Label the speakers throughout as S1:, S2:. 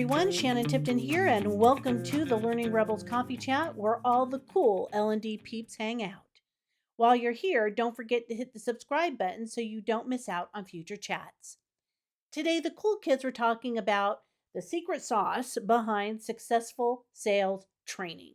S1: everyone. Shannon Tipton here, and welcome to the Learning Rebels Coffee Chat, where all the cool L&D peeps hang out. While you're here, don't forget to hit the subscribe button so you don't miss out on future chats. Today, the cool kids were talking about the secret sauce behind successful sales training.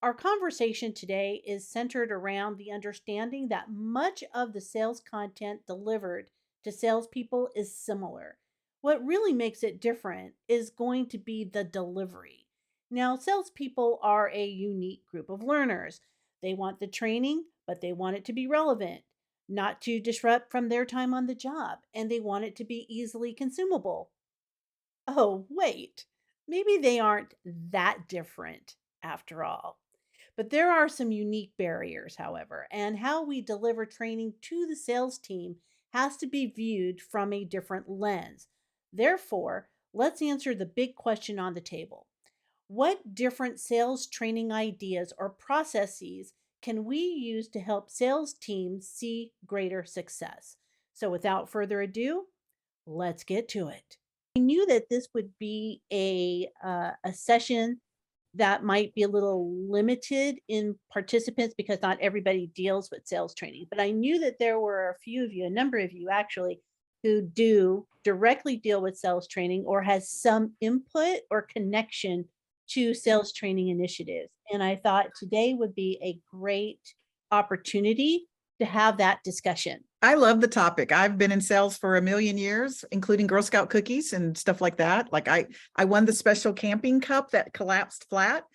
S1: Our conversation today is centered around the understanding that much of the sales content delivered to salespeople is similar. What really makes it different is going to be the delivery. Now, salespeople are a unique group of learners. They want the training, but they want it to be relevant, not to disrupt from their time on the job, and they want it to be easily consumable. Oh, wait, maybe they aren't that different after all. But there are some unique barriers, however, and how we deliver training to the sales team has to be viewed from a different lens. Therefore, let's answer the big question on the table. What different sales training ideas or processes can we use to help sales teams see greater success? So, without further ado, let's get to it. I knew that this would be a session that might be a little limited in participants because not everybody deals with sales training. But I knew that there were a few of you, a number of you actually, who do directly deal with sales training or has some input or connection to sales training initiatives. And I thought today would be a great opportunity to have that discussion.
S2: I love the topic. I've been in sales for a million years, including Girl Scout cookies and stuff like that. Like I won the special camping cup that collapsed flat.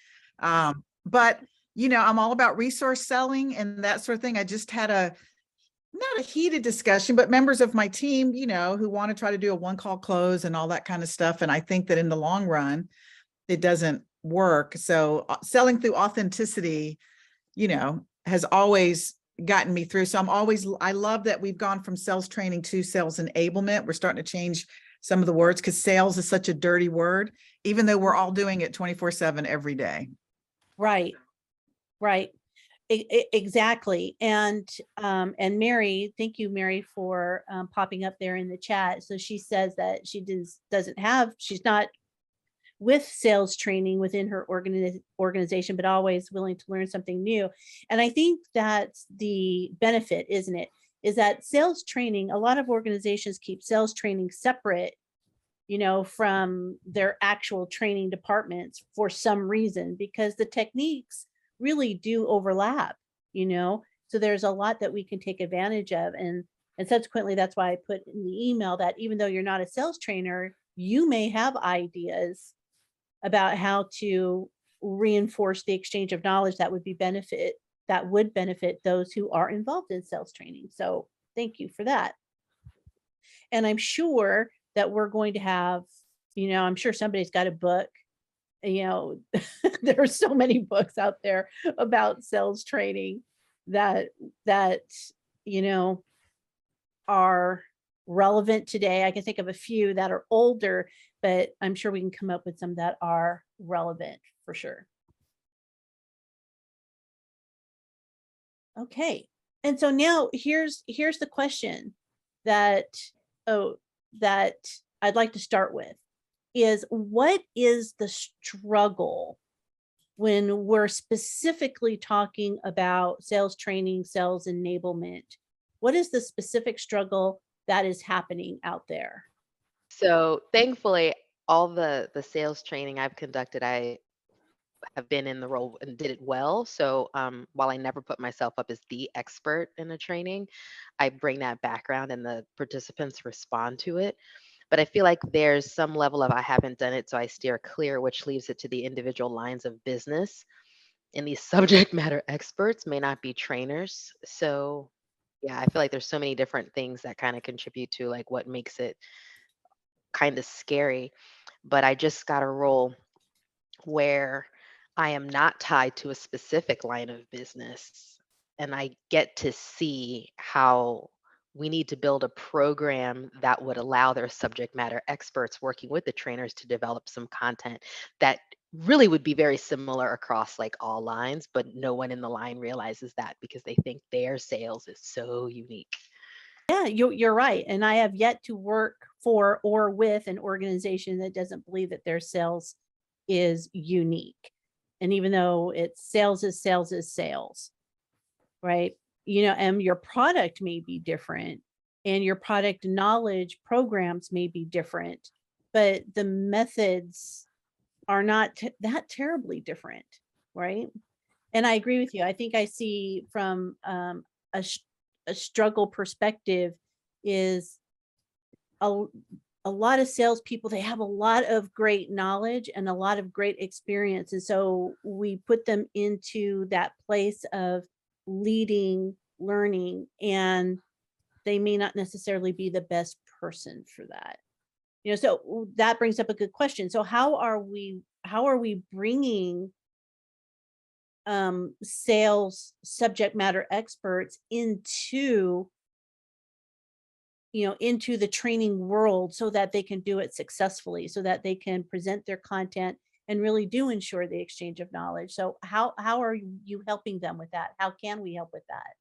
S2: But I'm all about resource selling and that sort of thing. I just had not a heated discussion, but members of my team, who want to try to do a one-call close and all that kind of stuff. And I think that in the long run, it doesn't work. So selling through authenticity, has always gotten me through. So I love that we've gone from sales training to sales enablement. We're starting to change some of the words because sales is such a dirty word, even though we're all doing it 24/7 every day.
S1: Right, right. Exactly. And Mary, thank you, Mary, for popping up there in the chat. So she says that she's not with sales training within her organization, but always willing to learn something new. And I think that's the benefit, isn't it? Is that sales training, a lot of organizations keep sales training separate, from their actual training departments for some reason, because the techniques really do overlap, you know? So there's a lot that we can take advantage of. And subsequently, that's why I put in the email that even though you're not a sales trainer, you may have ideas about how to reinforce the exchange of knowledge that would benefit those who are involved in sales training. So thank you for that. And I'm sure that we're going to have, I'm sure somebody's got a book. There are so many books out there about sales training that you know are relevant today. I can think of a few that are older, but I'm sure we can come up with some that are relevant for sure. Okay. And so now here's the question that oh that I'd like to start with is what is the struggle when we're specifically talking about sales training, sales enablement? What is the specific struggle that is happening out there?
S3: So thankfully, all the sales training I've conducted, I have been in the role and did it well. So while I never put myself up as the expert in a training, I bring that background and the participants respond to it. But I feel like there's some level of I haven't done it, so I steer clear, which leaves it to the individual lines of business. And these subject matter experts may not be trainers. So yeah, I feel like there's so many different things that kind of contribute to like what makes it kind of scary. But I just got a role where I am not tied to a specific line of business and I get to see how we need to build a program that would allow their subject matter experts working with the trainers to develop some content that really would be very similar across like all lines, but no one in the line realizes that because they think their sales is so unique.
S1: Yeah, you're right. And I have yet to work for or with an organization that doesn't believe that their sales is unique. And even though it's sales is sales is sales, right? And your product may be different and your product knowledge programs may be different, but the methods are not that terribly different, right? And I agree with you. I think I see from a, sh- a struggle perspective is a, a lot of salespeople, they have a lot of great knowledge and a lot of great experience. And so we put them into that place of leading, learning, and they may not necessarily be the best person for that. So that brings up a good question. So how are we bringing sales subject matter experts into the training world so that they can do it successfully, so that they can present their content and really do ensure the exchange of knowledge? So how are you helping them with that? How can we help with that?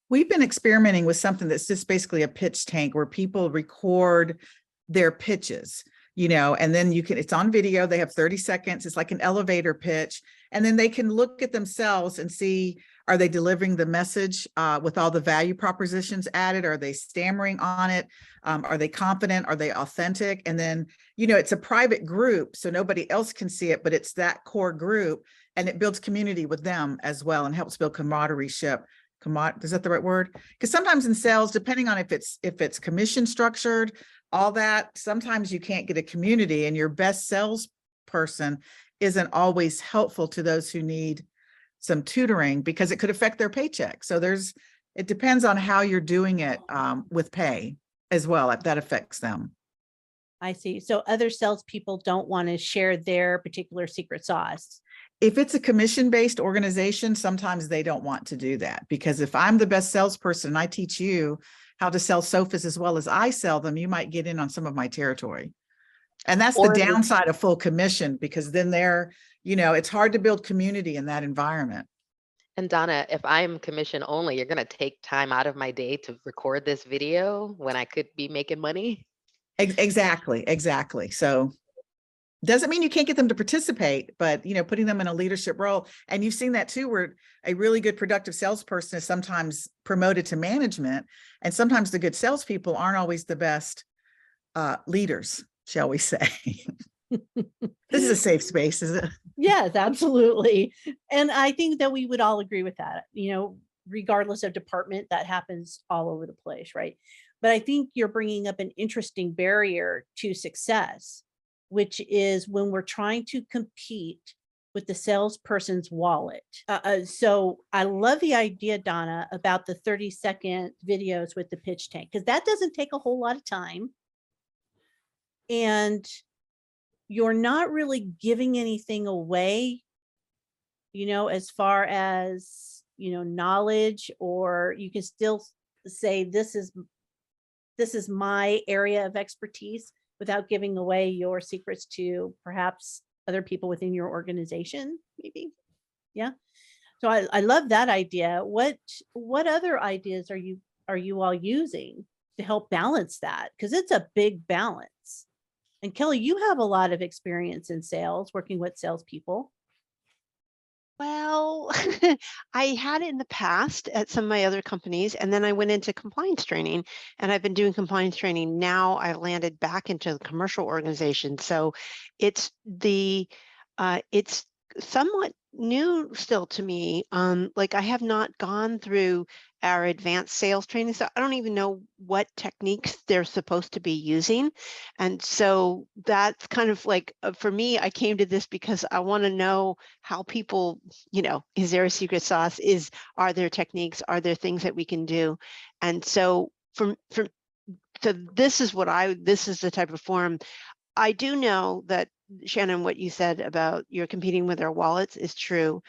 S2: We've been experimenting with something that's just basically a pitch tank where people record their pitches, and then it's on video. They have 30 seconds. It's like an elevator pitch. And then they can look at themselves and see, are they delivering the message with all the value propositions added? Are they stammering on it? Are they confident? Are they authentic? And then, it's a private group, so nobody else can see it, but it's that core group, and it builds community with them as well and helps build camaraderie. Is that the right word? Because sometimes in sales, depending on if it's commission structured, all that, sometimes you can't get a community, and your best salesperson isn't always helpful to those who need some tutoring because it could affect their paycheck. So it depends on how you're doing it with pay as well, if that affects them.
S1: I see. So other salespeople don't want to share their particular secret sauce.
S2: If it's a commission-based organization, sometimes they don't want to do that, because if I'm the best salesperson and I teach you how to sell sofas as well as I sell them, you might get in on some of my territory. And that's the downside of full commission, because then it's hard to build community in that environment.
S3: And Donna, if I'm commission only, you're going to take time out of my day to record this video when I could be making money?
S2: Exactly. So doesn't mean you can't get them to participate, but putting them in a leadership role. And you've seen that too, where a really good productive salesperson is sometimes promoted to management, and sometimes the good salespeople aren't always the best leaders, shall we say. This is a safe space, is it?
S1: Yes, absolutely. And I think that we would all agree with that. Regardless of department, that happens all over the place, right? But I think you're bringing up an interesting barrier to success, which is when we're trying to compete with the salesperson's wallet. So I love the idea, Donna, about the 30-second videos with the pitch tank, because that doesn't take a whole lot of time. And you're not really giving anything away, as far as, knowledge, or you can still say, this is my area of expertise, without giving away your secrets to perhaps other people within your organization, maybe. Yeah. So I love that idea. What other ideas are you all using to help balance that? Because it's a big balance. And Kelly, you have a lot of experience in sales, working with salespeople.
S4: Well, I had it in the past at some of my other companies, and then I went into compliance training, and I've been doing compliance training. Now I landed back into the commercial organization. So it's it's somewhat new still to me. Like I have not gone through our advanced sales training, so I don't even know what techniques they're supposed to be using. And so that's kind of like, for me, I came to this because I want to know how people, is there a secret sauce? Are there techniques? Are there things that we can do? And so so this is the type of forum. I do know that, Shannon, what you said about you're competing with our wallets is true.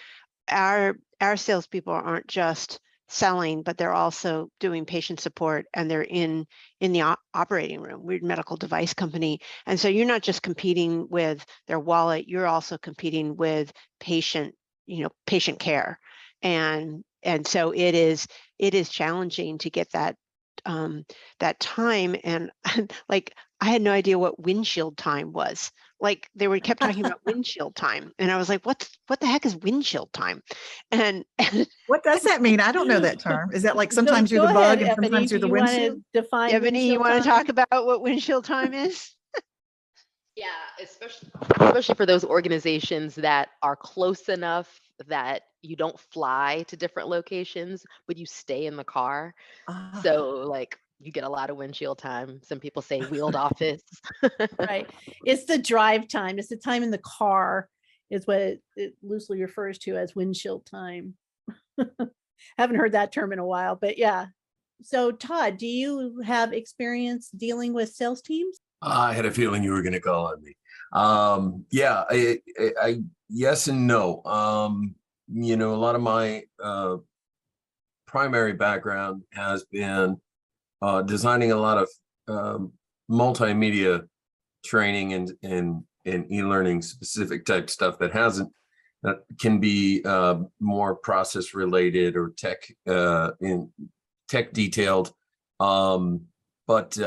S4: Our salespeople aren't just selling, but they're also doing patient support, and they're in the operating room. We're a medical device company. And so you're not just competing with their wallet, you're also competing with patient care. And so it is challenging to get that that time, and like I had no idea what windshield time was. Like they were kept talking about windshield time, and I was like, what the heck is windshield time? And
S2: What does that mean? I don't know that term. Is that like
S1: Go,
S2: sometimes you're
S1: go
S2: the
S1: ahead,
S2: bug and
S1: Ebony.
S2: sometimes
S1: Do
S2: you're the
S1: you want to
S2: windshield?
S1: define
S4: Ebony, you
S1: windshield
S4: want to
S1: time?
S4: talk about what windshield time is?
S3: Yeah, especially for those organizations that are close enough that you don't fly to different locations, but you stay in the car.
S2: Ah,
S3: So like you get a lot of windshield time. Some people say wheeled office.
S1: Right. It's the drive time. It's the time in the car is what it loosely refers to as windshield time. Haven't heard that term in a while, but yeah. So Todd, do you have experience dealing with sales teams?
S5: I had a feeling you were going to call on me. Yeah, yes and no. A lot of my primary background has been designing a lot of multimedia training and e-learning specific type stuff that can be more process related or tech detailed. But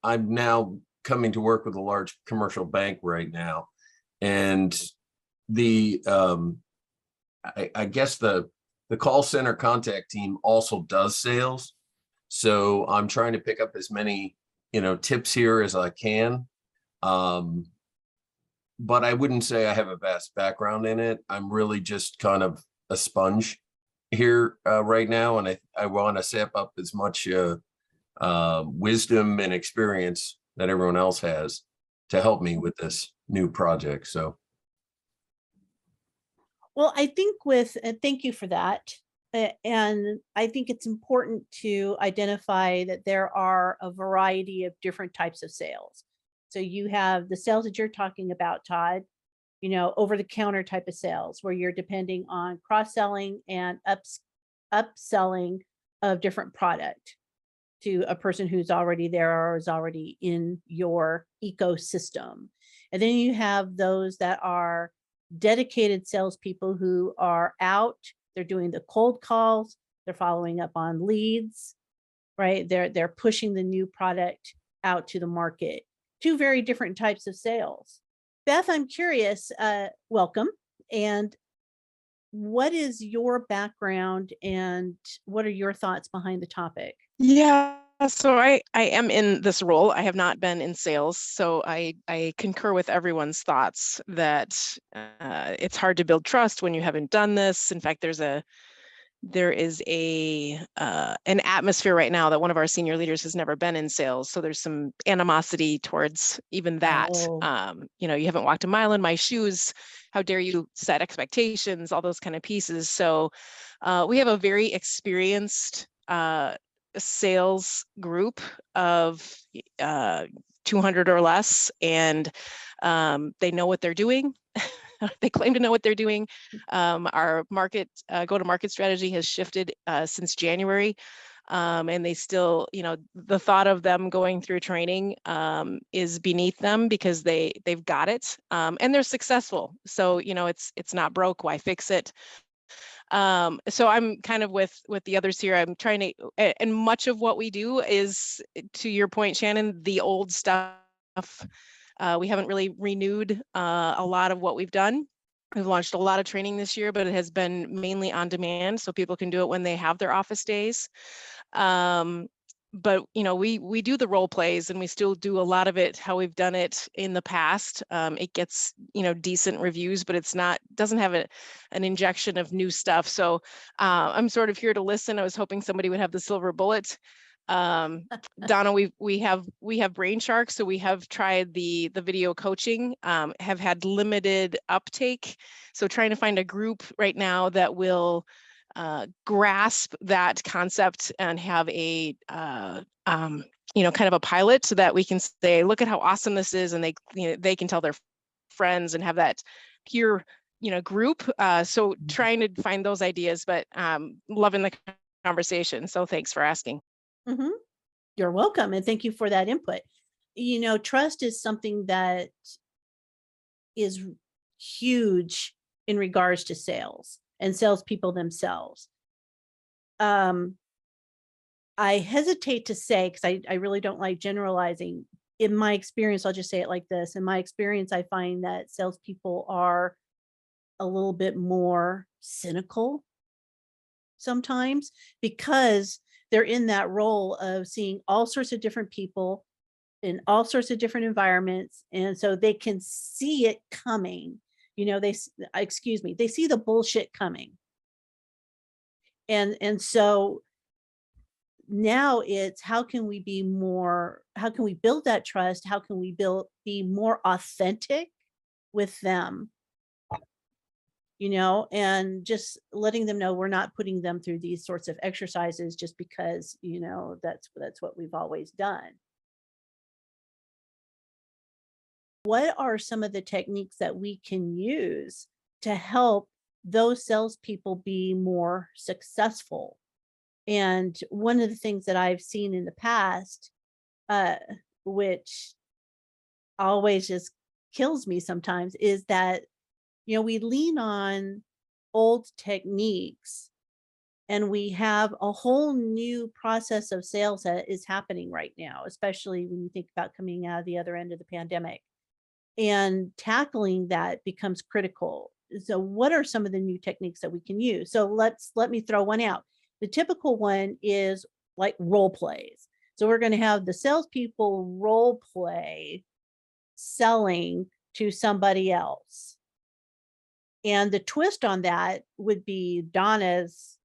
S5: I'm now coming to work with a large commercial bank right now, and I guess the call center contact team also does sales. So I'm trying to pick up as many tips here as I can. But I wouldn't say I have a vast background in it. I'm really just kind of a sponge here right now, and I want to sap up as much wisdom and experience that everyone else has to help me with this new project. So,
S1: Well, I think thank you for that. And I think it's important to identify that there are a variety of different types of sales. So you have the sales that you're talking about, Todd, over the counter type of sales where you're depending on cross-selling and upselling of different product to a person who's already there or is already in your ecosystem. And then you have those that are dedicated salespeople who are out, they're doing the cold calls, they're following up on leads, right? They're pushing the new product out to the market. Two very different types of sales. Beth, I'm curious, welcome. And what is your background and what are your thoughts behind the topic?
S6: Yeah, so I am in this role. I have not been in sales, so I concur with everyone's thoughts that it's hard to build trust when you haven't done this. In fact, there is an atmosphere right now that one of our senior leaders has never been in sales, so there's some animosity towards even that.
S1: Oh.
S6: You haven't walked a mile in my shoes. How dare you set expectations? All those kind of pieces. So we have a very experienced sales group of 200 or less, and they know what they're doing. They claim to know what they're doing. Our go-to-market strategy has shifted since January, and they still, the thought of them going through training is beneath them because they've got it, and they're successful. So it's not broke. Why fix it? So I'm kind of with the others here. I'm trying to, and much of what we do is, to your point, Shannon, the old stuff. We haven't really renewed a lot of what we've done. We've launched a lot of training this year, but it has been mainly on demand, so people can do it when they have their office days. But we do the role plays, and we still do a lot of it how we've done it in the past. It gets decent reviews, but doesn't have an injection of new stuff. So I'm sort of here to listen. I was hoping somebody would have the silver bullet. Donna, we have Brainshark, so we have tried the video coaching, have had limited uptake. So trying to find a group right now that will grasp that concept and have a kind of a pilot, so that we can say, look at how awesome this is, and they can tell their friends and have that peer group. So trying to find those ideas, but loving the conversation. So thanks for asking.
S1: Mm-hmm. You're welcome. And thank you for that input. Trust is something that is huge in regards to sales and salespeople themselves. I hesitate to say, because I really don't like generalizing. In my experience, I'll just say it like this. In my experience, I find that salespeople are a little bit more cynical sometimes because they're in that role of seeing all sorts of different people in all sorts of different environments, and so they can see it coming. Excuse me, they see the bullshit coming. And so now it's how can we build that trust? How can we be more authentic with them, and just letting them know we're not putting them through these sorts of exercises just because, that's what we've always done. What are some of the techniques that we can use to help those salespeople be more successful? And one of the things that I've seen in the past, uh, which always just kills me sometimes, is that, we lean on old techniques and we have a whole new process of sales that is happening right now, especially when you think about coming out of the other end of the pandemic. And tackling that becomes critical. So what are some of the new techniques that we can use? So let me throw one out. The typical one is like role plays. So we're going to have the salespeople role play selling to somebody else. And the twist on that would be Donna's,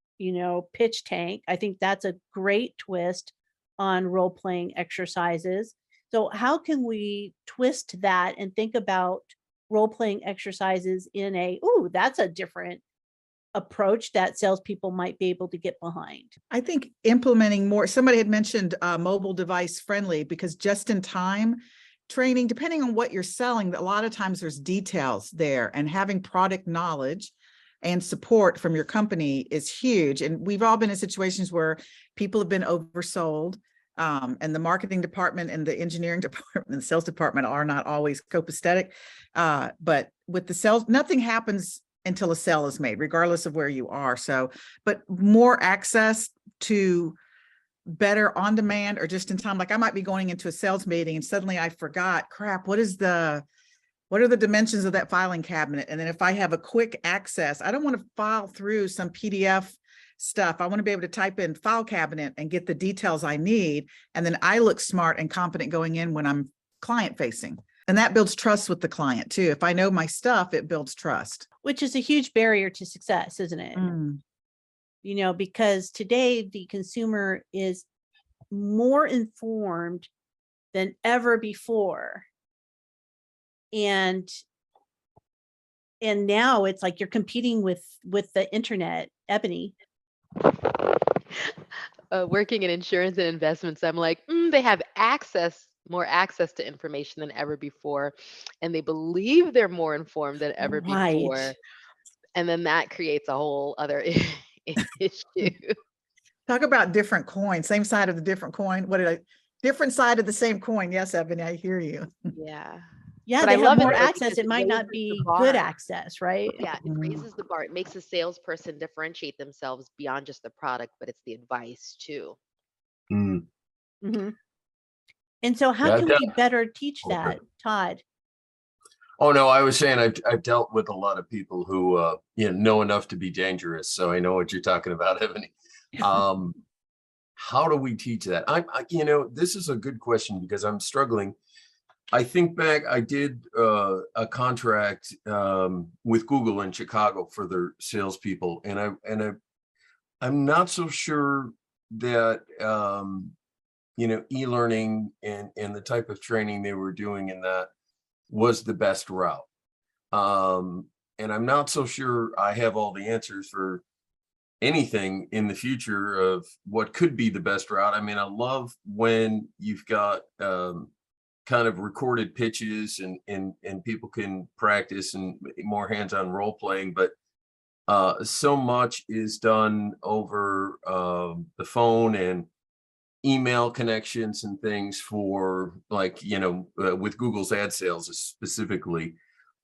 S1: pitch tank. I think that's a great twist on role playing exercises. So how can we twist that and think about role playing exercises that's a different approach that salespeople might be able to get behind.
S2: I think implementing more, somebody had mentioned mobile device friendly, because just in time training, depending on what you're selling, a lot of times there's details there, and having product knowledge and support from your company is huge. And we've all been in situations where people have been oversold. And the marketing department and the engineering department and the sales department are not always copacetic. But with the sales, nothing happens until a sale is made, regardless of where you are. So, but more access to better on demand or just in time. Like I might be going into a sales meeting and suddenly I forgot, crap, what are the dimensions of that filing cabinet? And then if I have a quick access, I don't want to file through some PDF stuff. I want to be able to type in file cabinet and get the details I need. And then I look smart and confident going in when I'm client facing. And that builds trust with the client too. If I know my stuff, it builds trust.
S1: Which is a huge barrier to success, isn't it? Because today the consumer is more informed than ever before. And now it's like you're competing with the internet, Ebony.
S3: Working in insurance and investments, I'm like, they have more access to information than ever before, and they believe they're more informed than ever before,
S1: Right.
S3: and then that creates a whole other issue.
S2: Talk about different coins, same side of the different coin. Different side of the same coin. Yes, Ebony, I hear you.
S3: Yeah.
S1: Yeah,
S3: But
S1: they
S3: I
S1: have
S3: love it
S1: more
S3: though,
S1: access.
S3: because
S1: It
S3: it
S1: might not
S3: raises the
S1: be
S3: bar.
S1: good access, right?
S3: Yeah, it raises the bar. It makes a salesperson differentiate themselves beyond just the product, but it's the advice too.
S5: Mm.
S1: Mhm. And so how
S5: Yeah,
S1: can we better teach
S5: Okay.
S1: that, Todd?
S5: Oh, no, I was saying I've dealt with a lot of people who know enough to be dangerous. So I know what you're talking about, Ebony. How do we teach that? This is a good question because I'm struggling. I think back, I did a contract with Google in Chicago for their salespeople, and I'm not so sure that e-learning and the type of training they were doing in that was the best route. And I'm not so sure I have all the answers for anything in the future of what could be the best route. I mean, I love when you've got kind of recorded pitches and people can practice and more hands-on role playing, but so much is done over the phone and email connections and things for with Google's ad sales specifically.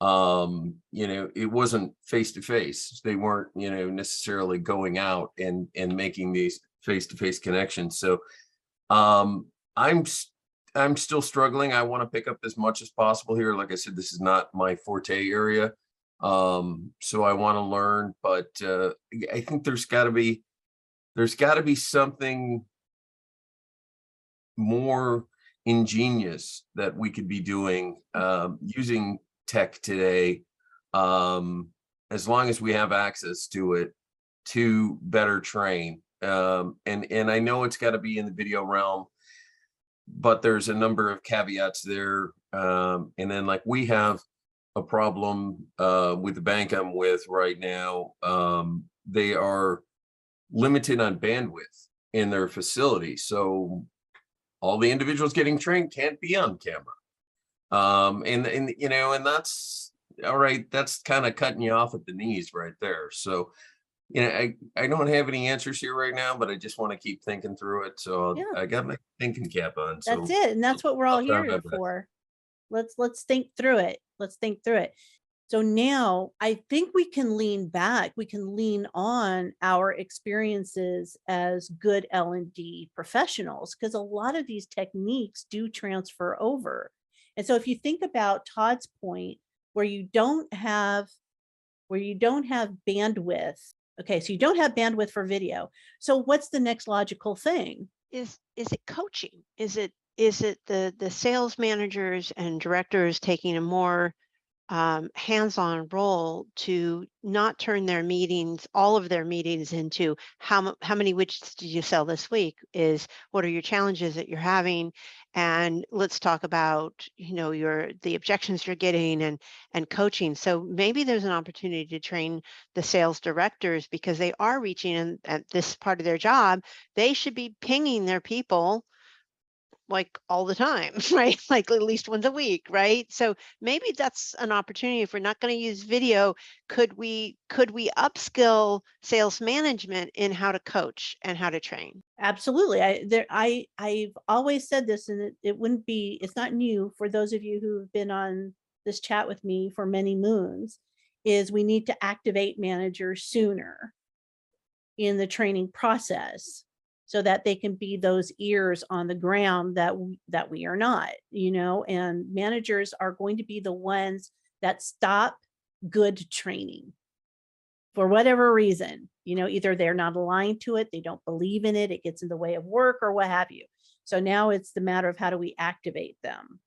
S5: It wasn't face to face. They weren't necessarily going out and making these face-to-face connection. So I'm still struggling. I want to pick up as much as possible here. Like I said, this is not my forte area. So I want to learn, but I think there's got to be something more ingenious that we could be doing using tech today, as long as we have access to it, to better train. And I know it's got to be in the video realm, but there's a number of caveats there. And then like we have a problem with the bank I'm with right now. They are limited on bandwidth in their facility. So all the individuals getting trained can't be on camera. And you know, and that's all right. That's kind of cutting you off at the knees right there. So, you know, I don't have any answers here right now, but I just want to keep thinking through it. So
S1: Yeah.
S5: I got my thinking cap on.
S1: That's
S5: So
S1: it. And that's what we're all
S5: I'll try my
S1: here
S5: best.
S1: for. Let's think through it. Let's think through it. So now I think we can lean back. We can lean on our experiences as good L&D professionals, because a lot of these techniques do transfer over. And so if you think about Todd's point, where you don't have bandwidth. Okay, so you don't have bandwidth for video. So what's the next logical thing?
S4: Is it coaching? Is it the sales managers and directors taking a more hands-on role to not turn their meetings, all of their meetings, into how many widgets did you sell this week? Is what are your challenges that you're having, and let's talk about the objections you're getting, and coaching. So maybe there's an opportunity to train the sales directors, because they are reaching in at this part of their job. They should be pinging their people like all the time, right? Like at least once a week, right? So maybe that's an opportunity. If we're not going to use video, could we upskill sales management in how to coach and how to train?
S1: Absolutely. I've always said this, and it's not new for those of you who've been on this chat with me for many moons, is we need to activate managers sooner in the training process, so that they can be those ears on the ground that we are not, and managers are going to be the ones that stop good training for whatever reason. Either they're not aligned to it, they don't believe in it, it gets in the way of work, or what have you. So now it's the matter of how do we activate them.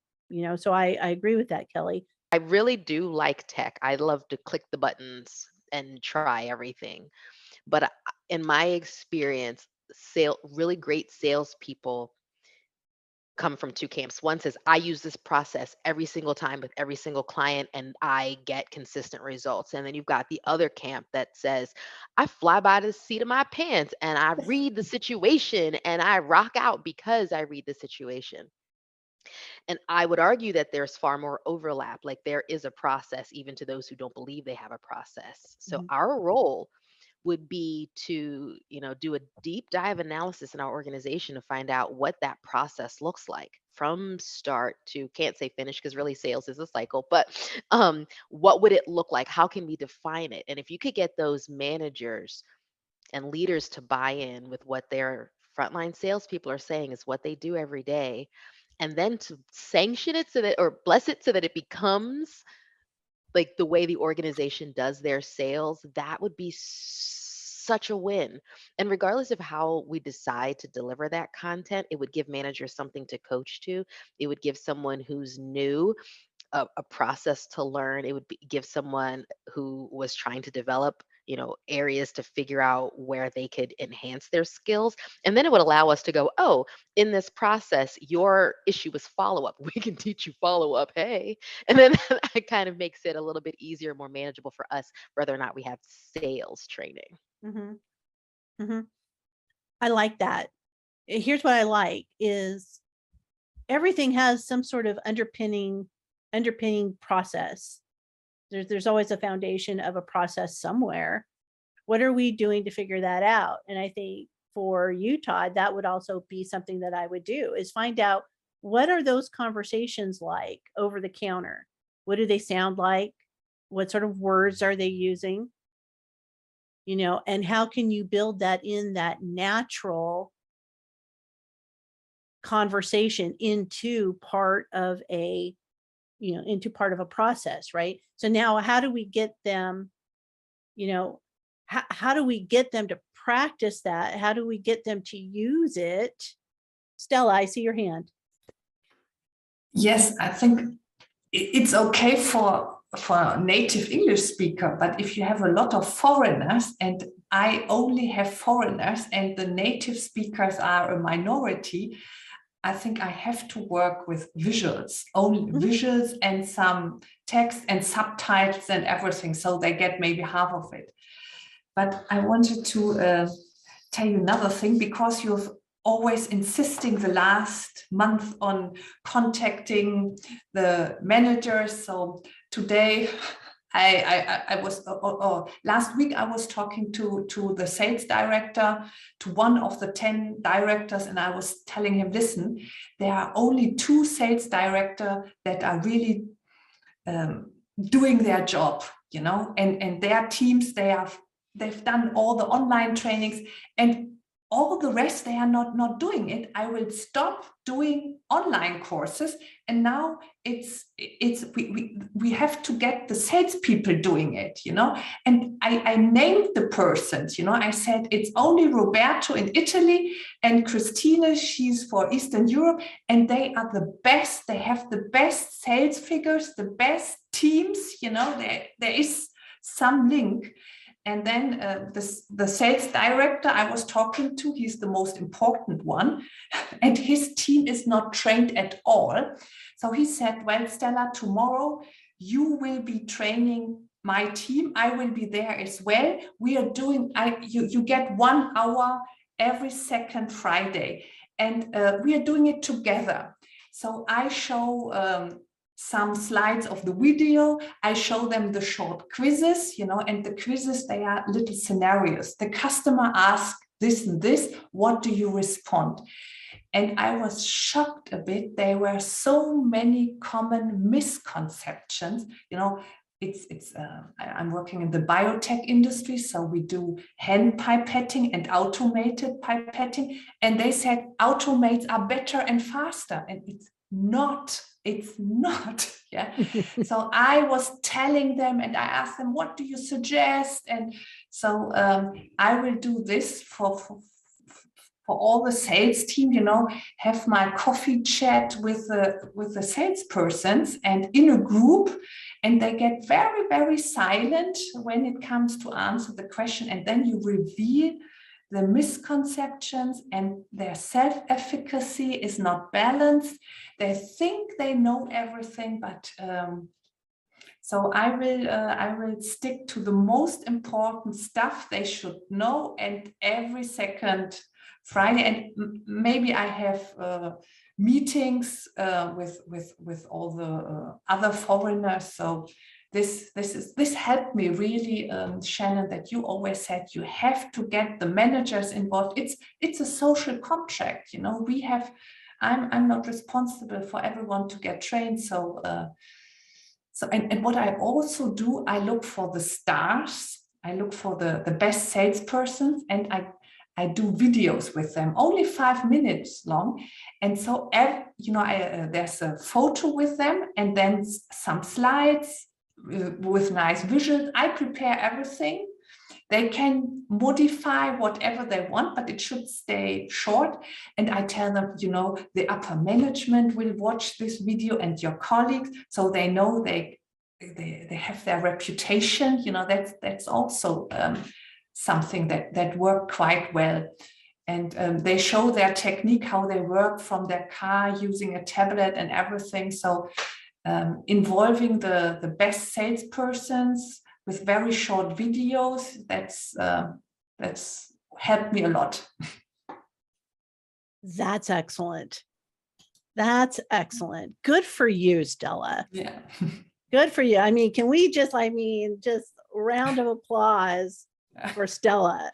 S1: So I agree with that, Kelly.
S3: I really do like tech. I love to click the buttons and try everything. But in my experience, really great salespeople come from two camps. One says, I use this process every single time with every single client and I get consistent results. And then you've got the other camp that says, I fly by the seat of my pants and I read the situation and I rock out because I read the situation. And I would argue that there's far more overlap. Like there is a process, even to those who don't believe they have a process. So our role would be to do a deep dive analysis in our organization to find out what that process looks like from start to, can't say finish because really sales is a cycle, but what would it look like? How can we define it? And if you could get those managers and leaders to buy in with what their frontline salespeople are saying is what they do every day, and then to sanction it so that, or bless it so that it becomes like the way the organization does their sales, that would be such a win. And regardless of how we decide to deliver that content, it would give managers something to coach to. It would give someone who's new a process to learn. It would give someone who was trying to develop, areas to figure out where they could enhance their skills. And then it would allow us to go, oh, in this process, your issue was follow up. We can teach you follow up. Hey. And then it kind of makes it a little bit easier, more manageable for us, whether or not we have sales training.
S1: I like that. Here's what I like is everything has some sort of underpinning process. There's always a foundation of a process somewhere. What are we doing to figure that out? And I think for you, Todd, that would also be something that I would do, is find out, what are those conversations like over the counter? What do they sound like? What sort of words are they using? and how can you build that in that natural conversation into part of a process, right? So now how do we get them, how do we get them to practice that? How do we get them to use it? Stella, I see your hand.
S7: Yes, I think it's okay for a native English speaker, but if you have a lot of foreigners, and I only have foreigners and the native speakers are a minority, I think I have to work with visuals, only visuals and some text and subtitles and everything, so they get maybe half of it. But I wanted to tell you another thing, because you've always insisting the last month on contacting the managers. So today I was, last week I was talking to the sales director, to one of the 10 directors, and I was telling him, listen, there are only 2 sales directors that are really doing their job, and their teams, they've done all the online trainings, and all the rest, they are not doing it. I will stop doing online courses, and now we have to get the salespeople doing it, And I named the persons, I said it's only Roberto in Italy and Christine, she's for Eastern Europe, and they are the best. They have the best sales figures, the best teams, there is some link. And then the sales director I was talking to, he's the most important one, and his team is not trained at all. So he said, well, Stella, tomorrow you will be training my team. I will be there as well. We are doing, you get 1 hour every second Friday, and we are doing it together. So I show some slides of the video. I show them the short quizzes, and the quizzes, they are little scenarios. The customer asks this and this, what do you respond? And I was shocked a bit. There were so many common misconceptions. I'm working in the biotech industry, so we do hand pipetting and automated pipetting. And they said automates are better and faster, and it's not. Yeah. So I was telling them, and I asked them, what do you suggest? And so I will do this for all the sales team, have my coffee chat with the salespersons and in a group, and they get very, very silent when it comes to answer the question. And then you reveal the misconceptions, and their self-efficacy is not balanced. They think they know everything, but so I will stick to the most important stuff they should know, and every second Friday, and maybe I have meetings with all the other foreigners. So this helped me really, Shannon, that you always said you have to get the managers involved. It's a social contract, I'm not responsible for everyone to get trained. So and what I also do, I look for the stars. I look for the best salespersons, and I do videos with them, only 5 minutes long. And so, there's a photo with them, and then some slides with nice visuals. I prepare everything. They can modify whatever they want, but it should stay short. And I tell them, the upper management will watch this video, and your colleagues, so they know they have their reputation. That's also something that worked quite well. And they show their technique, how they work from their car using a tablet and everything. So involving the best salespersons with very short videos, that's helped me a lot.
S1: That's excellent. That's excellent. Good for you, Stella.
S7: Yeah.
S1: Good for you. I mean, can we just round of applause for Stella,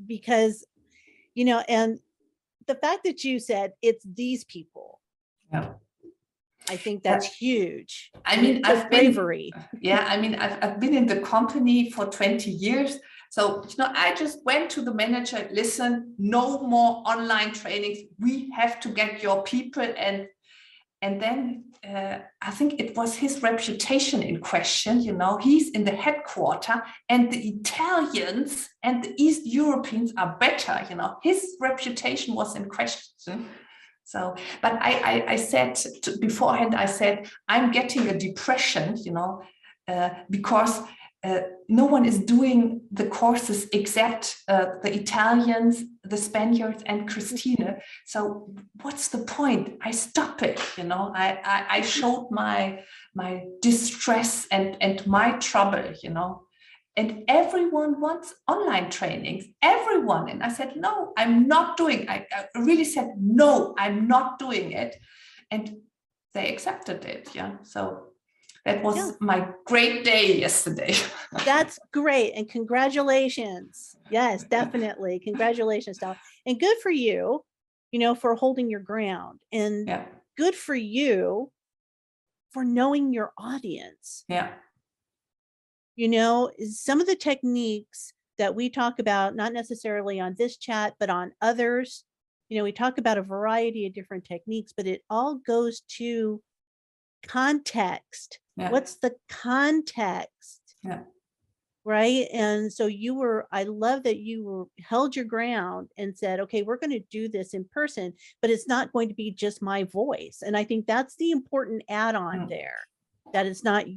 S1: because, and the fact that you said it's these people.
S7: Yeah.
S1: I think that's huge.
S7: I mean,
S1: bravery.
S7: I've been in the company for 20 years. So, I just went to the manager, listen, no more online trainings. We have to get your people. And then I think it was his reputation in question. He's in the headquarter, and the Italians and the East Europeans are better. His reputation was in question. So, but I said beforehand, I said, I'm getting a depression, because no one is doing the courses except the Italians, the Spaniards, and Christine. So what's the point? I stop it. I showed my distress and my trouble. And everyone wants online trainings, everyone. And I said, no, I'm not doing. I really said, no, I'm not doing it. And they accepted it. Yeah. So that was my great day yesterday.
S1: That's great. And congratulations. Yes, definitely. Congratulations, Stella. And good for you, for holding your ground. And good for you for knowing your audience.
S7: Yeah.
S1: Some of the techniques that we talk about, not necessarily on this chat, but on others, we talk about a variety of different techniques, but it all goes to context.
S7: Yeah.
S1: What's the context?
S7: Yeah.
S1: Right. And so I love that you held your ground and said, okay, we're going to do this in person, but it's not going to be just my voice. And I think that's the important add-on there, that it's not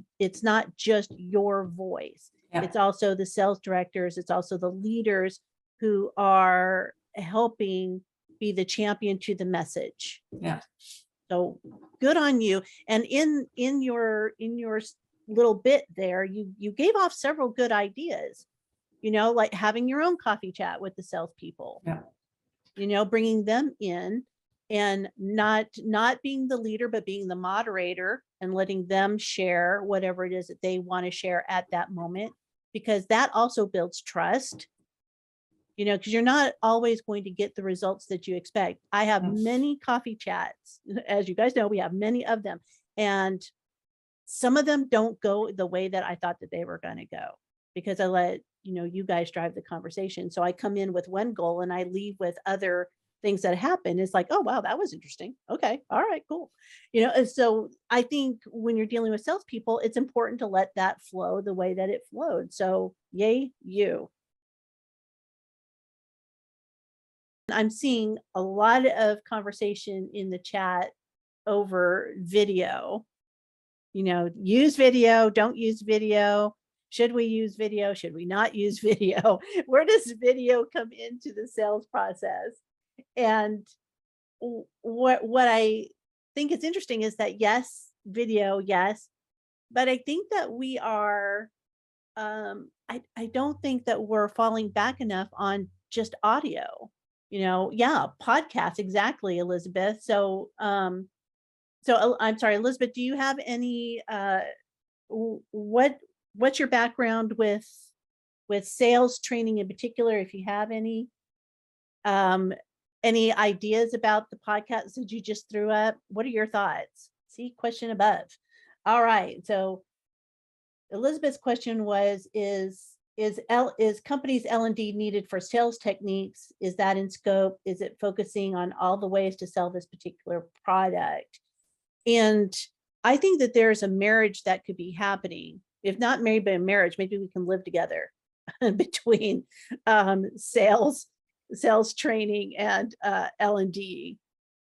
S1: just your voice.
S7: Yeah.
S1: It's also the sales directors. It's also the leaders who are helping be the champion to the message.
S7: Yeah.
S1: So good on you. And in your little bit there, you gave off several good ideas, like having your own coffee chat with the salespeople, bringing them in and not being the leader, but being the moderator and letting them share whatever it is that they want to share at that moment, because that also builds trust. Because you're not always going to get the results that you expect. I have many coffee chats. As you guys know, we have many of them. And some of them don't go the way that I thought that they were going to go, because I let, you guys drive the conversation. So I come in with one goal and I leave with other things that happen. It's like, oh, wow, that was interesting. Okay. All right, cool. And so I think when you're dealing with salespeople, it's important to let that flow the way that it flowed. So yay, you. I'm seeing a lot of conversation in the chat over video. Use video, don't use video. Should we use video? Should we not use video? Where does video come into the sales process? And what I think is interesting is that yes, video, yes, but I think that we are, I don't think that we're falling back enough on just audio. Podcasts, exactly, Elizabeth. So I'm sorry, Elizabeth, do you have any what's your background with sales training in particular, if you have any ideas about the podcasts that you just threw up? What are your thoughts? See, question above. All right, so Elizabeth's question was, is companies L&D needed for sales techniques? Is that in scope? Is it focusing on all the ways to sell this particular product? And I think that there's a marriage that could be happening. If not married by a marriage, maybe we can live together between sales training and L&D.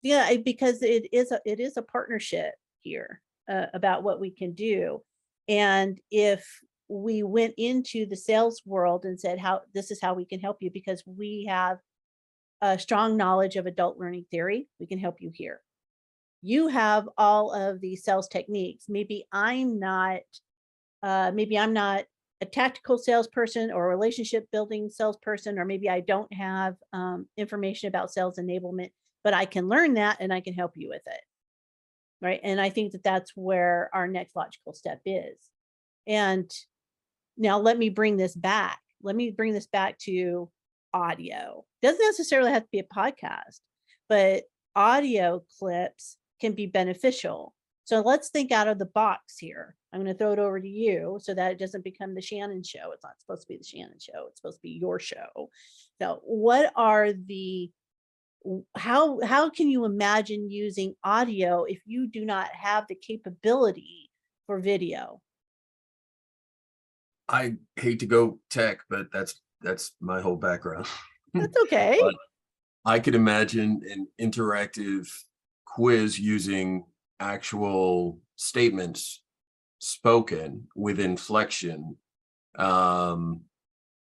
S1: Yeah, because it is a partnership here about what we can do. And if we went into the sales world and said, this is how we can help you, because we have a strong knowledge of adult learning theory, we can help you here. You have all of the sales techniques. Maybe I'm not a tactical salesperson or a relationship building salesperson, or maybe I don't have information about sales enablement, but I can learn that and I can help you with it. Right. And I think that that's where our next logical step is. And now let me bring this back. Let me bring this back to audio. Doesn't necessarily have to be a podcast, but audio clips can be beneficial. So let's think out of the box here. I'm going to throw it over to you so that it doesn't become the Shannon show. It's not supposed to be the Shannon show. It's supposed to be your show. So what are the how can you imagine using audio if you do not have the capability for video?
S5: I hate to go tech, but that's my whole background.
S1: That's okay.
S5: But I could imagine an interactive quiz using actual statements spoken with inflection,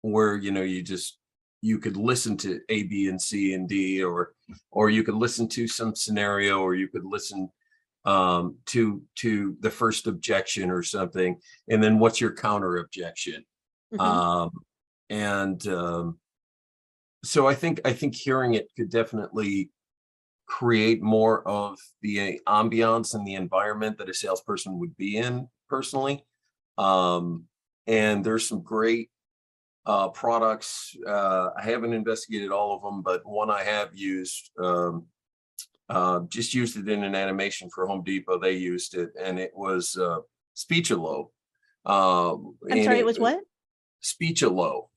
S5: where you could listen to A, B, and C and D, or you could listen to some scenario, or you could listen to the first objection or something, and then what's your counter objection.
S1: Mhm.
S5: So I think hearing it could definitely create more of the ambiance and the environment that a salesperson would be in personally. And there's some great products. I haven't investigated all of them, but one I have used, just used it in an animation for Home Depot. They used it, and it was Speechalo.
S1: I'm
S5: and
S1: sorry, it was what?
S5: Speechalo,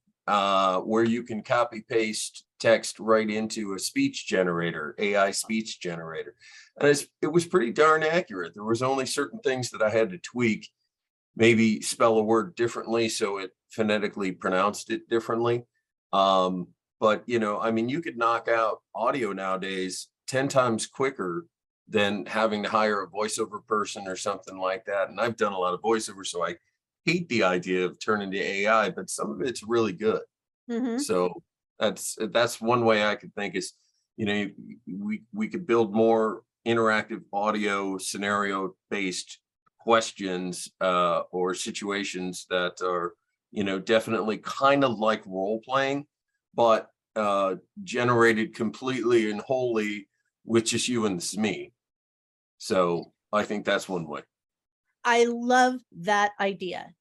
S5: where you can copy paste text right into a speech generator, AI speech generator. And it was pretty darn accurate. There was only certain things that I had to tweak, maybe spell a word differently so it phonetically pronounced it differently. But I mean, you could knock out audio nowadays 10 times quicker than having to hire a voiceover person or something like that. And I've done a lot of voiceover, so I hate the idea of turning to AI, but some of it's really good.
S1: Mhm.
S5: So that's one way I could think is, we could build more interactive audio scenario based questions or situations that are, definitely kind of like role playing, but generated completely and wholly with just you and me. So I think that's one way.
S1: I love that idea.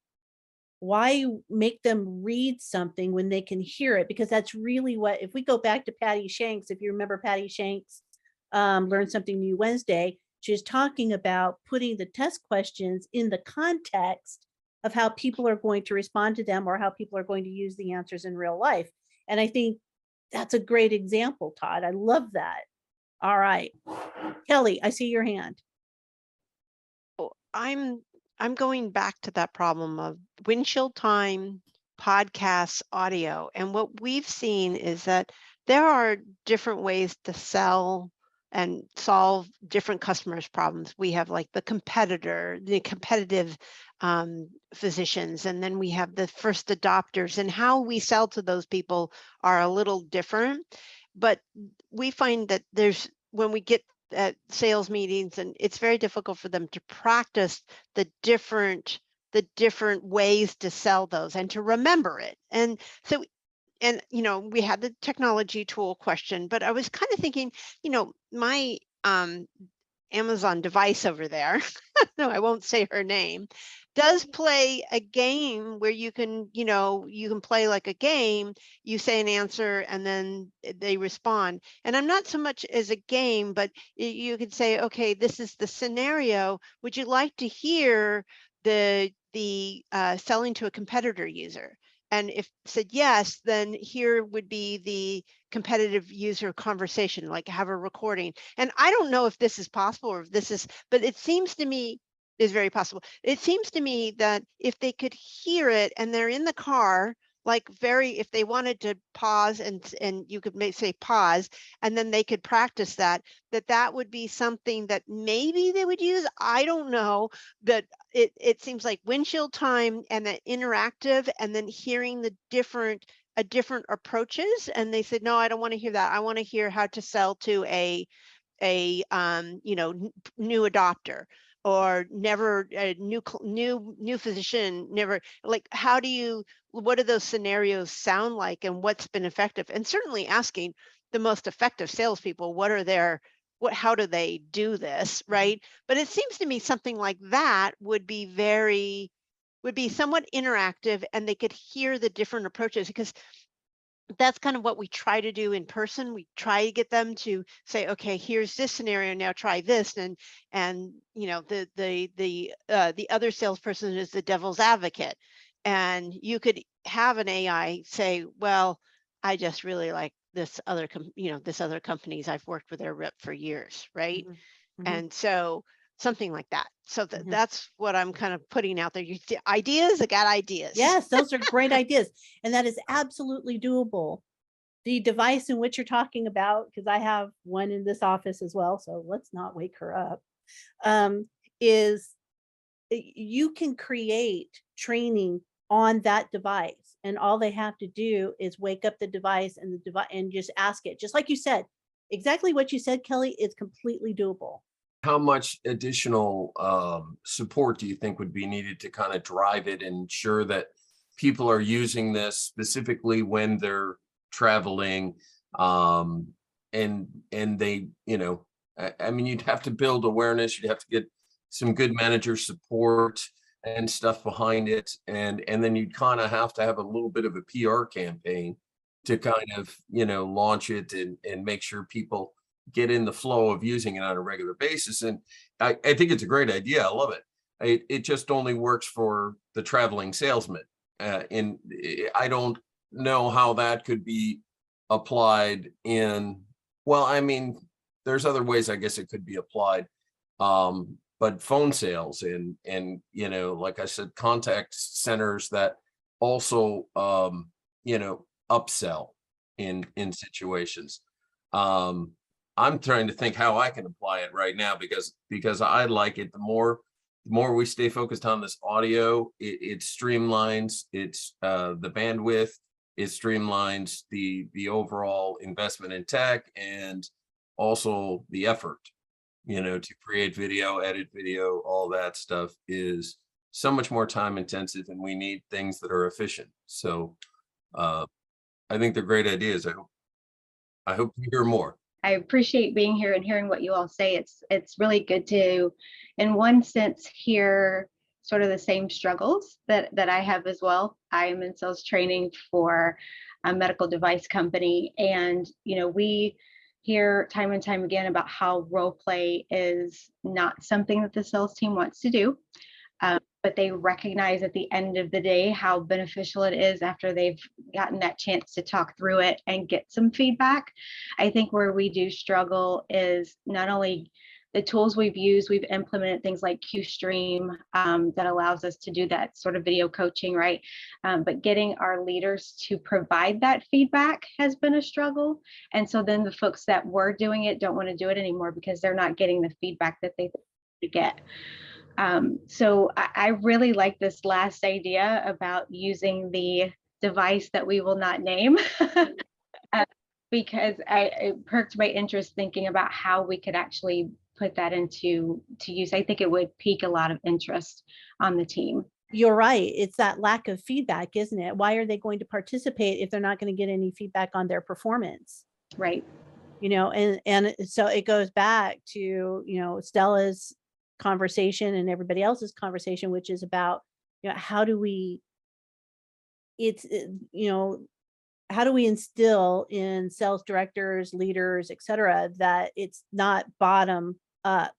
S1: Why make them read something when they can hear it? Because that's really what, if we go back to Patty Shanks, if you remember Patty Shanks, Learn Something New Wednesday, she was talking about putting the test questions in the context of how people are going to respond to them or how people are going to use the answers in real life. And I think that's a great example, Todd. I love that. All right. Kelly, I see your hand.
S4: Well, I'm going back to that problem of windshield time, podcasts, audio. And what we've seen is that there are different ways to sell and solve different customers' problems. We have like the competitive physicians, and then we have the first adopters, and how we sell to those people are a little different. But we find that when we get at sales meetings, and it's very difficult for them to practice the different ways to sell those and to remember it. And so, and we had the technology tool question, but I was kind of thinking, my Amazon device over there, no, I won't say her name, does play a game where you can play like a game. You say an answer and then they respond. And I'm not so much as a game, but you could say, okay, this is the scenario. Would you like to hear the selling to a competitor user? And if said yes, then here would be the competitive user conversation, like have a recording. And I don't know if this is possible or if this is, but it seems to me is very possible. It seems to me that if they could hear it and they're in the car, like if they wanted to pause and you could say pause, and then they could practice that would be something that maybe they would use. I don't know, but it seems like windshield time and that interactive, and then hearing the different approaches. And they said, no, I don't want to hear that. I want to hear how to sell to a new adopter, or never a new physician, never, like, what do those scenarios sound like and what's been effective? And certainly asking the most effective salespeople, how do they do this, right? But it seems to me something like that would be somewhat interactive, and they could hear the different approaches, because that's kind of what we try to do in person. We try to get them to say, okay, here's this scenario, now try this. And you know, the other salesperson is the devil's advocate. And you could have an AI say, well, I just really like this other this other companies, I've worked with their rep for years, right? And so something like that. So that's what I'm kind of putting out there. Ideas, I got ideas.
S1: Yes, those are great ideas. And that is absolutely doable. The device in which you're talking about, because I have one in this office as well, so let's not wake her up, is you can create training on that device. And all they have to do is wake up the device and the device and just ask it. Just like you said, exactly what you said, Kelly, it's completely doable.
S5: How much additional support do you think would be needed to kind of drive it and ensure that people are using this specifically when they're traveling, and they, you know, I mean, you'd have to build awareness, you'd have to get some good manager support and stuff behind it, and then you'd kind of have to have a little bit of a PR campaign to kind of, you know, launch it and make sure people get in the flow of using it on a regular basis. And I think it's a great idea. I love it. It just only works for the traveling salesman. And I don't know how that could be applied in, well, I mean, there's other ways I guess it could be applied. But phone sales and, you know, like I said, contact centers that also, you know, upsell in situations. I'm trying to think how I can apply it right now because I like it. The more we stay focused on this audio, it streamlines the bandwidth, it streamlines the overall investment in tech and also the effort, you know, to create video, edit video, all that stuff is so much more time intensive, and we need things that are efficient. So I think they're great ideas. I hope to hear more.
S8: I appreciate being here and hearing what you all say. It's really good to, in one sense, hear sort of the same struggles that I have as well. I am in sales training for a medical device company, and you know, we hear time and time again about how role play is not something that the sales team wants to do. But they recognize at the end of the day how beneficial it is after they've gotten that chance to talk through it and get some feedback. I think where we do struggle is not only the tools we've used, we've implemented things like QStream that allows us to do that sort of video coaching, right? But getting our leaders to provide that feedback has been a struggle. And so then the folks that were doing it don't want to do it anymore because they're not getting the feedback that they get. So I really like this last idea about using the device that we will not name because it perked my interest thinking about how we could actually put that into use. I think it would pique a lot of interest on the team.
S1: You're right. It's that lack of feedback, isn't it? Why are they going to participate if they're not going to get any feedback on their performance?
S8: Right.
S1: You know, and so it goes back to, you know, Stella's conversation and everybody else's conversation, which is about, you know, how do we instill in sales directors, leaders, etc., that it's not bottom up.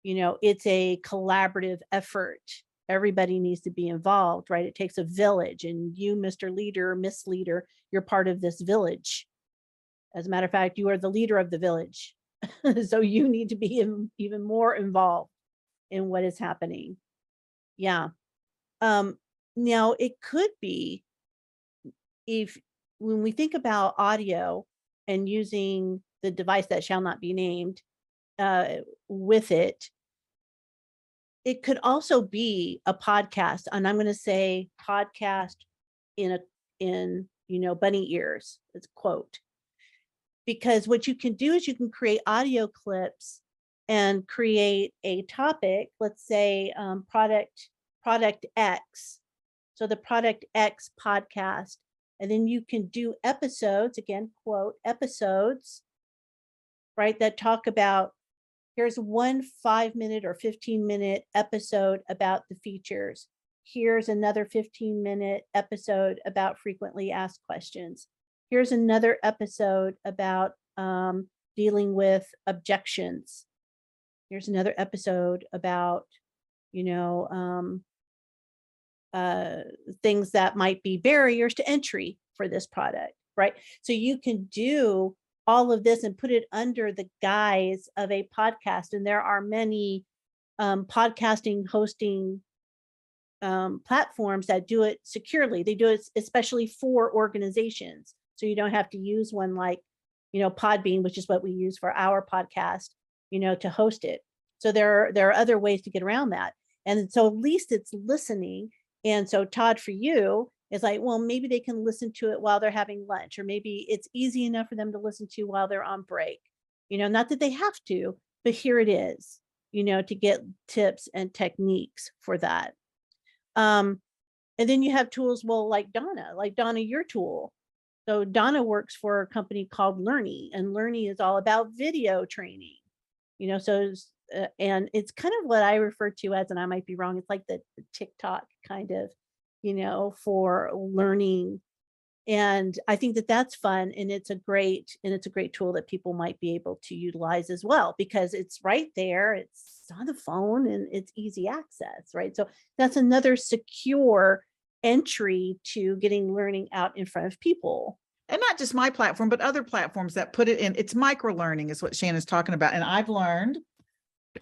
S1: You know, it's a collaborative effort. Everybody needs to be involved, right? It takes a village, and you, Mr. Leader, Miss Leader, you're part of this village. As a matter of fact, you are the leader of the village. So you need to be even more involved in what is happening. Yeah. Now it could be, when we think about audio and using the device that shall not be named with it, it could also be a podcast. And I'm going to say podcast in bunny ears. It's a quote. Because what you can do is you can create audio clips and create a topic, let's say product X. So the product X podcast, and then you can do episodes, again, quote, episodes, right? That talk about, here's one 5-minute or 15-minute episode about the features. Here's another 15-minute episode about frequently asked questions. Here's another episode about dealing with objections. Here's another episode about, you know, things that might be barriers to entry for this product, right? So you can do all of this and put it under the guise of a podcast. And there are many podcasting hosting platforms that do it securely. They do it especially for organizations. So you don't have to use one like, you know, Podbean, which is what we use for our podcast, you know, to host it. So there are other ways to get around that. And so at least it's listening. And so Todd, for you, is like, well, maybe they can listen to it while they're having lunch, or maybe it's easy enough for them to listen to while they're on break. You know, not that they have to, but here it is, you know, to get tips and techniques for that. And then you have tools, well, like Donna, your tool. So Donna works for a company called Learny, and Learny is all about video training, you know, so and it's kind of what I refer to as, and I might be wrong, it's like the TikTok kind of, you know, for learning. And I think that that's fun, and it's a great tool that people might be able to utilize as well, because it's right there, it's on the phone, and it's easy access, right? So that's another secure entry to getting learning out in front of people.
S2: And not just my platform, but other platforms that put it in. It's micro learning is what Shannon's talking about. And I've learned,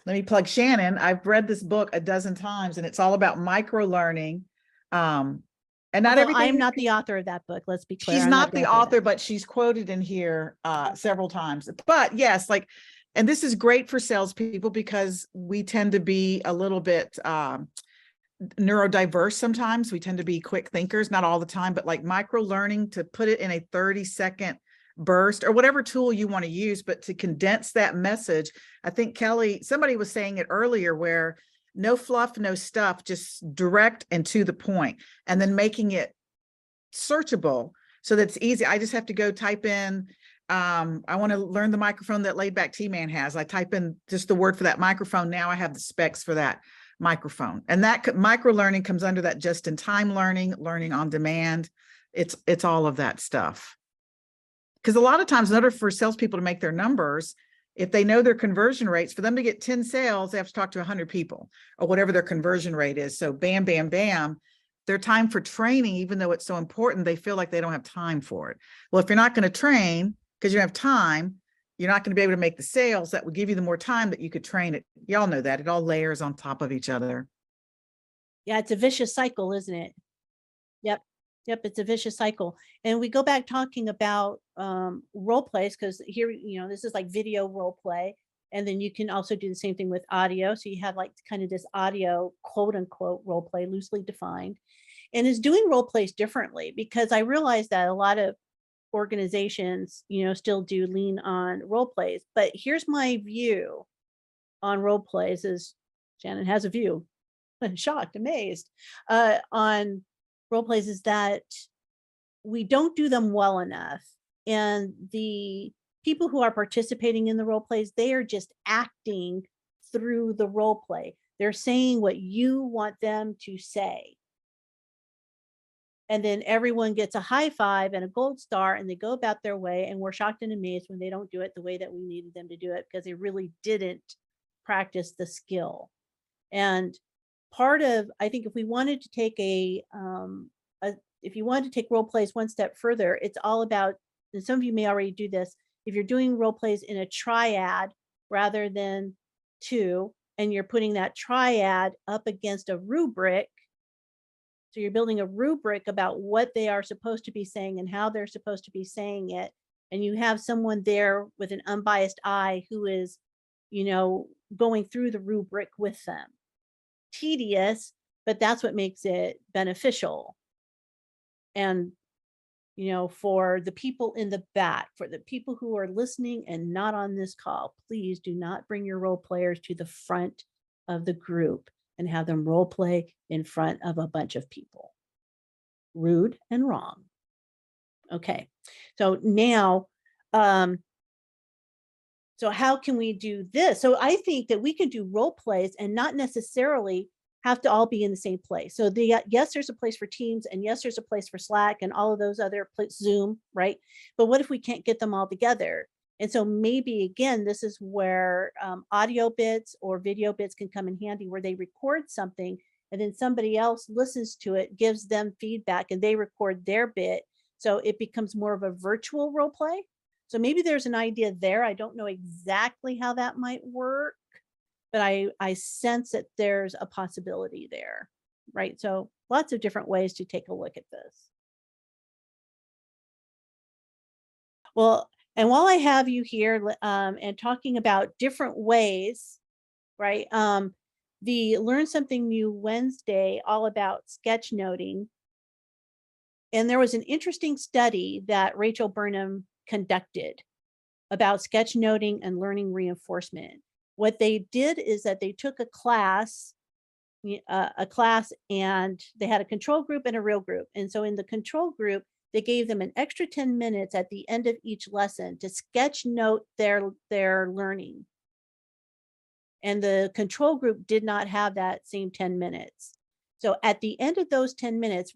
S2: let me plug Shannon. I've read this book a dozen times, and it's all about micro learning. And not everything.
S1: I'm not the author of that book. Let's be clear.
S2: She's not the author, but she's quoted in here several times. But yes, like, and this is great for salespeople because we tend to be a little bit neurodiverse sometimes. We tend to be quick thinkers, not all the time, but like micro learning, to put it in a 30-second burst or whatever tool you want to use, but to condense that message. I think Kelly, somebody was saying it earlier, where no fluff, no stuff, just direct and to the point, and then making it searchable so that's easy. I just have to go type in, I want to learn the microphone that Laid Back T-Man has. I type in just the word for that microphone. Now I have the specs for that microphone. And that micro learning comes under that just-in-time learning, learning on demand. It's all of that stuff. Because a lot of times, in order for salespeople to make their numbers, if they know their conversion rates, for them to get 10 sales, they have to talk to 100 people or whatever their conversion rate is. So bam, bam, bam, their time for training, even though it's so important, they feel like they don't have time for it. Well, if you're not going to train because you don't have time, you're not going to be able to make the sales that would give you the more time that you could train it. Y'all know that. It all layers on top of each other.
S1: Yeah, it's a vicious cycle, isn't it? Yep, it's a vicious cycle. And we go back talking about role plays, because here, you know, this is like video role play. And then you can also do the same thing with audio. So you have like kind of this audio, quote unquote, role play, loosely defined, and is doing role plays differently, because I realize that a lot of organizations, you know, still do lean on role plays. But here's my view on role plays, is Shannon has a view. I'm shocked, amazed on role plays, is that we don't do them well enough. And the people who are participating in the role plays, they are just acting through the role play. They're saying what you want them to say. And then everyone gets a high five and a gold star, and they go about their way. And we're shocked and amazed when they don't do it the way that we needed them to do it, because they really didn't practice the skill. And part of, I think, if we wanted to take if you wanted to take role plays one step further, it's all about, and some of you may already do this, if you're doing role plays in a triad rather than two, and you're putting that triad up against a rubric. So you're building a rubric about what they are supposed to be saying and how they're supposed to be saying it. And you have someone there with an unbiased eye who is, you know, going through the rubric with them. Tedious, but that's what makes it beneficial. And, you know, for the people in the back, for the people who are listening and not on this call, please do not bring your role players to the front of the group and have them role play in front of a bunch of people. Rude and wrong. Okay, so now, so how can we do this? So I think that we can do role plays and not necessarily have to all be in the same place. So yes, there's a place for Teams, and yes, there's a place for Slack and all of those other Zoom, right? But what if we can't get them all together? And so maybe again, this is where audio bits or video bits can come in handy, where they record something and then somebody else listens to it, gives them feedback, and they record their bit. So it becomes more of a virtual role play. So maybe there's an idea there. I don't know exactly how that might work, but I sense that there's a possibility there, right? So lots of different ways to take a look at this. Well, and while I have you here and talking about different ways, right? The Learn Something New Wednesday, all about sketchnoting. And there was an interesting study that Rachel Burnham conducted about sketchnoting and learning reinforcement. What they did is that they took a class and they had a control group and a real group. And so in the control group, they gave them an extra 10 minutes at the end of each lesson to sketch note their learning. And the control group did not have that same 10 minutes. So at the end of those 10 minutes,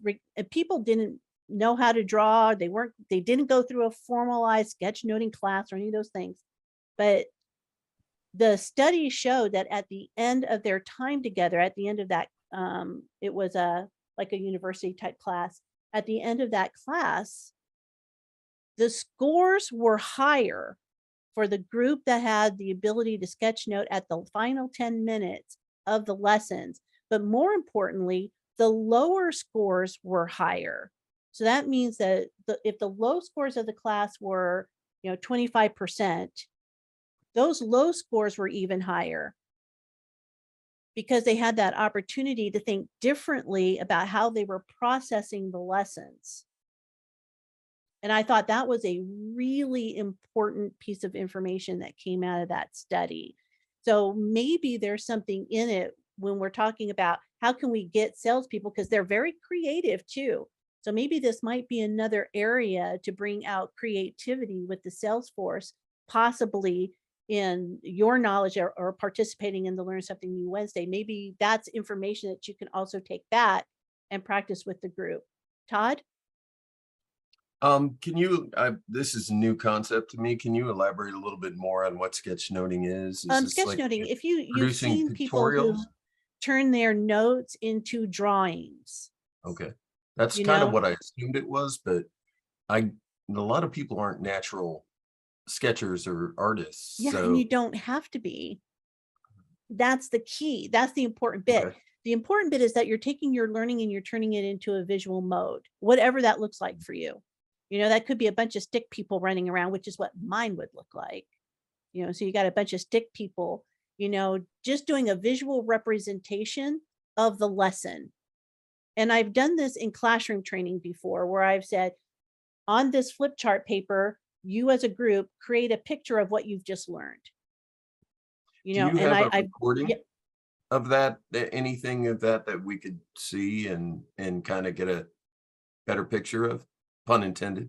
S1: people didn't know how to draw. They didn't go through a formalized sketchnoting class or any of those things. But the study showed that at the end of their time together, at the end of that, it was like a university type class. At the end of that class, the scores were higher for the group that had the ability to sketch note at the final 10 minutes of the lessons. But more importantly, the lower scores were higher. So that means that if the low scores of the class were, 25%, those low scores were even higher because they had that opportunity to think differently about how they were processing the lessons. And I thought that was a really important piece of information that came out of that study. So maybe there's something in it when we're talking about how can we get salespeople, because they're very creative too. So maybe this might be another area to bring out creativity with the sales force, possibly in your knowledge or participating in the Learn Something New Wednesday. Maybe that's information that you can also take that and practice with the group. Todd?
S5: Can you, this is a new concept to me. Can you elaborate a little bit more on what sketchnoting is? This like
S1: Sketchnoting, if you've
S5: producing
S1: seen people who
S5: pictorials?
S1: turn their notes into drawings.
S5: Okay, that's
S1: You
S5: kind of
S1: know?
S5: what I assumed it was, but a lot of people aren't natural sketchers or artists.
S1: Yeah,
S5: So
S1: and you don't have to be. That's the key. That's the important bit.
S5: okay.
S1: The important bit is that you're taking your learning and you're turning it into a visual mode, whatever that looks like for you. That could be a bunch of stick people running around, which is what mine would look like. So you got a bunch of stick people, just doing a visual representation of the lesson. And I've done this in classroom training before, where I've said, on this flip chart paper, you as a group create a picture of what you've just learned.
S5: Do you
S1: And
S5: have a
S1: I
S5: recording
S1: yeah.
S5: of that, anything of that we could see and kind of get a better picture of, pun intended?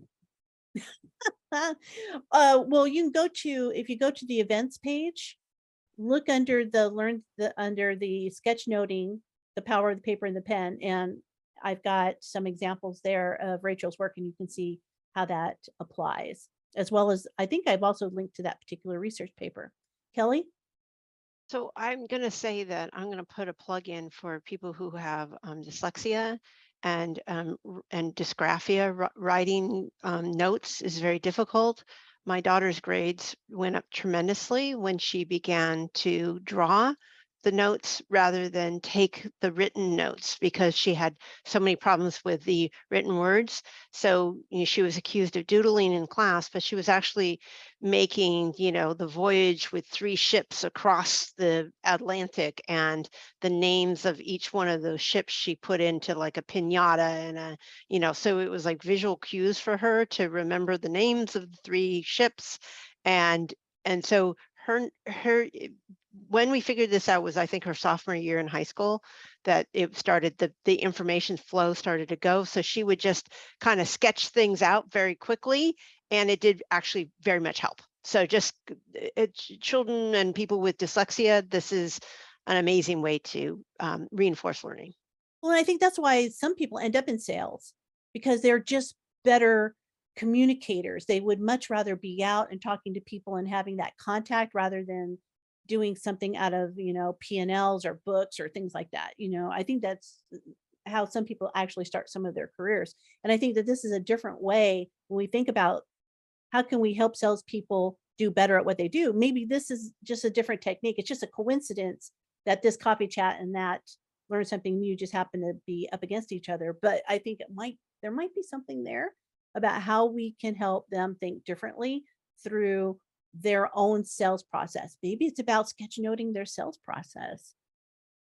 S1: Well, you can if you go to the events page, look under under the sketchnoting, the power of the paper and the pen. And I've got some examples there of Rachel's work, and you can see how that applies, as well as I think I've also linked to that particular research paper. Kelly?
S4: So I'm going to say that I'm going to put a plug in for people who have dyslexia and dysgraphia. Writing notes is very difficult. My daughter's grades went up tremendously when she began to draw the notes rather than take the written notes, because she had so many problems with the written words. So she was accused of doodling in class, but she was actually making, the voyage with 3 ships across the Atlantic, and the names of each one of those ships she put into like a piñata, and so it was like visual cues for her to remember the names of the 3 ships. And so her when we figured this out was, I think, her sophomore year in high school, that it started, the information flow started to go. So she would just kind of sketch things out very quickly, and it did actually very much help. So just children and people with dyslexia, this is an amazing way to reinforce learning.
S1: Well, I think that's why some people end up in sales because they're just better communicators. They would much rather be out and talking to people and having that contact rather than doing something out of, P&Ls or books or things like that. I think that's how some people actually start some of their careers. And I think that this is a different way when we think about how can we help salespeople do better at what they do. Maybe this is just a different technique. It's just a coincidence that this coffee chat and that learn something new just happen to be up against each other. But I think there might be something there about how we can help them think differently through their own sales process. Maybe it's about sketchnoting their sales process.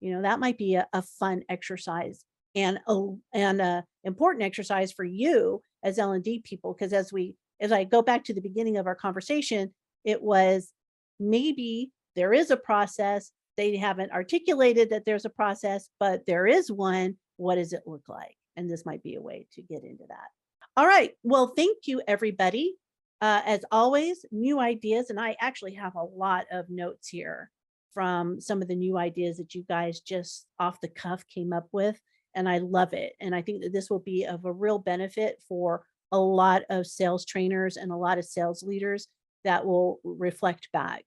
S1: That might be a fun exercise and a important exercise for you as L&D people, because as I go back to the beginning of our conversation, it was maybe there is a process. They haven't articulated that there's a process, but there is one. What does it look like? And this might be a way to get into that. All right. Well, thank you, everybody. As always, new ideas. And I actually have a lot of notes here from some of the new ideas that you guys just off the cuff came up with. And I love it. And I think that this will be of a real benefit for a lot of sales trainers and a lot of sales leaders that will reflect back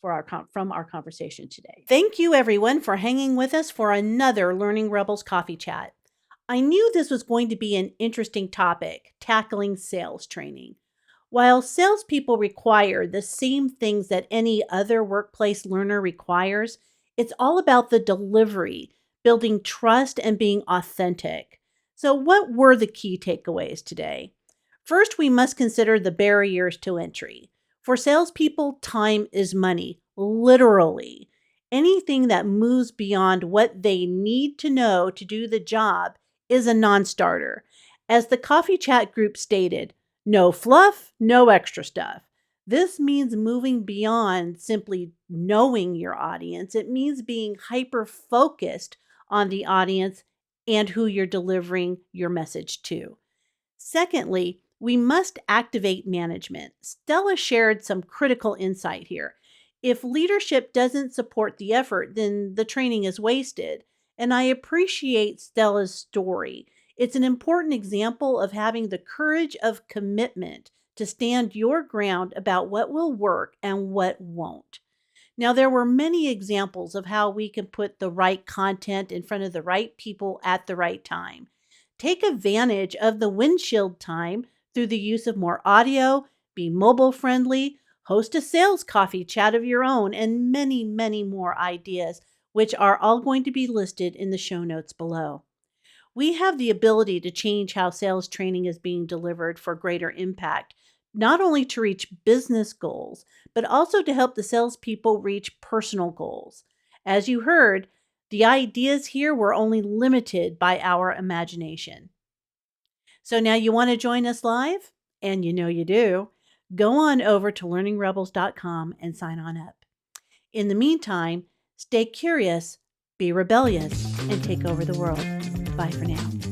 S1: from our conversation today. Thank you, everyone, for hanging with us for another Learning Rebels Coffee Chat. I knew this was going to be an interesting topic, tackling sales training. While salespeople require the same things that any other workplace learner requires, it's all about the delivery, building trust, and being authentic. So what were the key takeaways today? First, we must consider the barriers to entry. For salespeople, time is money, literally. Anything that moves beyond what they need to know to do the job is a non-starter. As the coffee chat group stated, no fluff, no extra stuff. This means moving beyond simply knowing your audience. It means being hyper-focused on the audience and who you're delivering your message to. Secondly, we must activate management. Stella shared some critical insight here. If leadership doesn't support the effort, then the training is wasted. And I appreciate Stella's story. It's an important example of having the courage of commitment to stand your ground about what will work and what won't. Now, there were many examples of how we can put the right content in front of the right people at the right time. Take advantage of the windshield time through the use of more audio, be mobile friendly, host a sales coffee chat of your own, and many, many more ideas, which are all going to be listed in the show notes below. We have the ability to change how sales training is being delivered for greater impact, not only to reach business goals, but also to help the salespeople reach personal goals. As you heard, the ideas here were only limited by our imagination. So now you want to join us live? And you know you do. Go on over to learningrebels.com and sign on up. In the meantime, stay curious, be rebellious, and take over the world. Bye for now.